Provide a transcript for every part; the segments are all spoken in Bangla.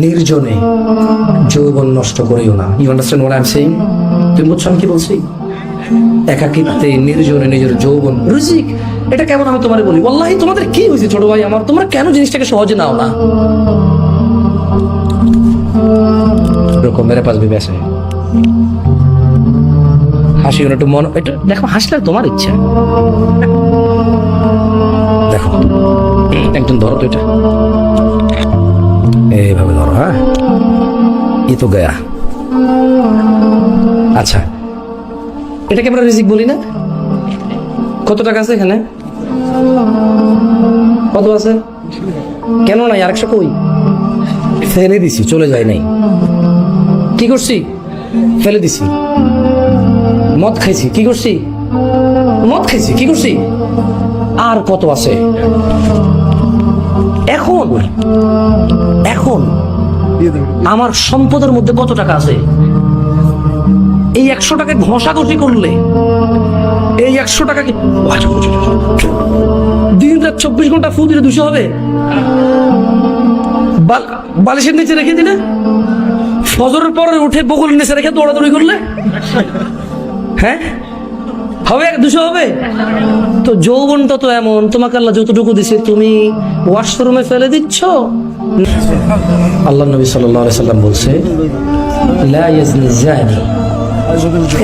নির্জনে যৌবন নষ্ট করিও না। You understand what I am saying? তুমি বুঝছো আমি কি বলছি? একাকিত্বে নির্জনে নিজের যৌবন রিজিক, এটা কেমন আমি তোমারে বলি, ওয়াল্লাহি তোমাদের কি হয়েছে ছোট ভাই আমার, তোমরা কেন জিনিসটাকে সহজে নাও না? এরকম মেরে পাশ ভেবে আসে হাসি একটু মন, এটা দেখো হাসলে তোমার ইচ্ছা। দেখো একজন ধরো তো, এটা এইভাবে ধরো, হ্যাঁ ই তো গয়া। আচ্ছা এটাকে আমরা রিজিক বলি না? কত টাকা আছে এখানে? কত আছে? কেন নাই? আরেকশো কই? ফেলে দিছি, চলে যায় নাই। কি করছি? ফেলে দিছি। মদ খাইছি, কি করছি? মদ খাইছি, কি করছি? আর কত আছে? এখন এখন আমার সম্পদের মধ্যে কত টাকা আছে? এই 100 টাকা ঘষাঘষি করলে, এই 100 টাকাকে দিন রাত 24 ঘন্টা ফু দিলে 200 হবে? বালিশের নিচে রেখে দিলে, ফজরের পরে উঠে বকুলের নিচে রেখে দৌড়াদৌড়ি করলে, হ্যাঁ হবে? 200 হবে? তো যৌবনটা তো এমন, তোমাকে আল্লাহ যতটুকু দিছে তুমি ওয়াশরুমে ফেলে দিচ্ছ। আল্লাহ নবী সাল্লাল্লাহু আলাইহি সাল্লাম বলছে, লা ইয়াজনি জানি,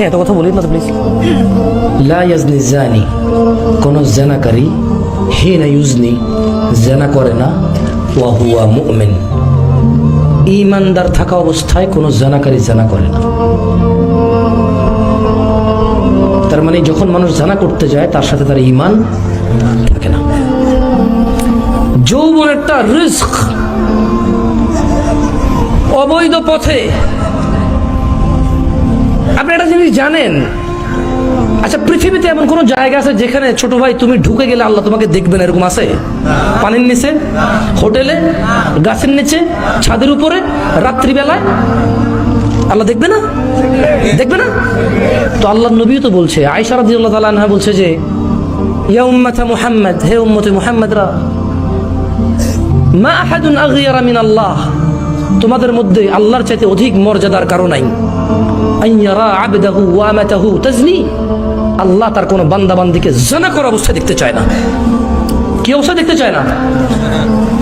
এত কথা বলি না তো প্লিজ, লা ইয়াজনি জানি, কোন জেনাকারী হিনা ইউজনি, জেনা করে না, ওয়া হুয়া মুমিন, ঈমানদার থাকা অবস্থায় কোন জেনাকারী জেনা করে না। তার মানে যখন মানুষ জানা করতে যায় তার সাথে তার ঈমান থাকে না। যৌবন একটা রিস্ক, অবৈধ পথে। আপনি একটা জিনিস জানেন? আচ্ছা পৃথিবীতে এমন কোন জায়গা আছে যেখানে ছোট ভাই তুমি ঢুকে গেলে আল্লাহ তোমাকে দেখবেন, এরকম আছে? পানির নিচে, হোটেলে, গাছের নিচে, ছাদের উপরে, রাত্রিবেলায় আল্লাহ দেখবে না? দেখবে না? তো আল্লাহ নবীও তো বলছে, আয়েশা রাদিয়াল্লাহু তাআলা আনহা বলছে যে, ইয়া উম্মাতা মুহাম্মদ, হে উম্মতে মুহাম্মদরা, মা আহাদুন আগিয়ারা মিন আল্লাহ, তোমাদের মধ্যে আল্লাহর চাইতে অধিক মর্যাদার কারণ নাই। আইয়ারা আবদাহু ওয়া আমাতাহু তাজনি, আল্লাহ তার কোন বান্দা বান্দিকে জানা করা অবস্থায় দেখতে চায় না। কি অবস্থায় দেখতে চায় না?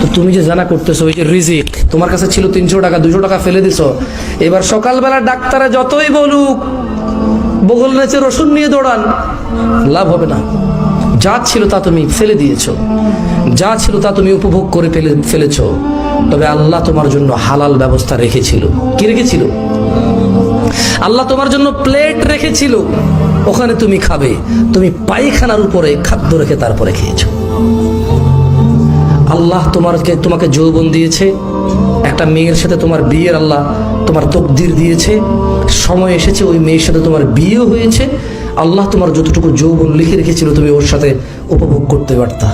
তো তুমি যে জানা করতেছো, ওই যে রিজিক তোমার কাছে ছিল 300 টাকা, 200 টাকা ফেলে দিছো, এবার সকালবেলা ডাক্তারে যতই বলুক বগল নেচে রসুন নিয়ে দৌড়ান, লাভ হবে না। যা ছিল তা তুমি ফেলে দিয়েছো, যা ছিল তা তুমি উপভোগ করে ফেলেছো। তবে আল্লাহ তোমার জন্য হালাল ব্যবস্থা রেখেছিল। কি রেখেছিল? আল্লাহ তোমার জন্য প্লেট রেখেছিল, ওখানে তুমি খাবে। তুমি পায়খানার উপরে খাদ্য রেখে তারপরে খেয়েছো। আল্লাহ তোমাকে যৌবন দিয়েছে, একটা মেয়ের সাথে তোমার বিয়ের আল্লাহ তোমার তকদির দিয়েছে, সময় এসেছে ওই মেয়ের সাথে তোমার বিয়ে হয়েছে। আল্লাহ তোমার যতটুকু যৌবন লিখে রেখেছিল তুমি ওর সাথে উপভোগ করতে পারতা।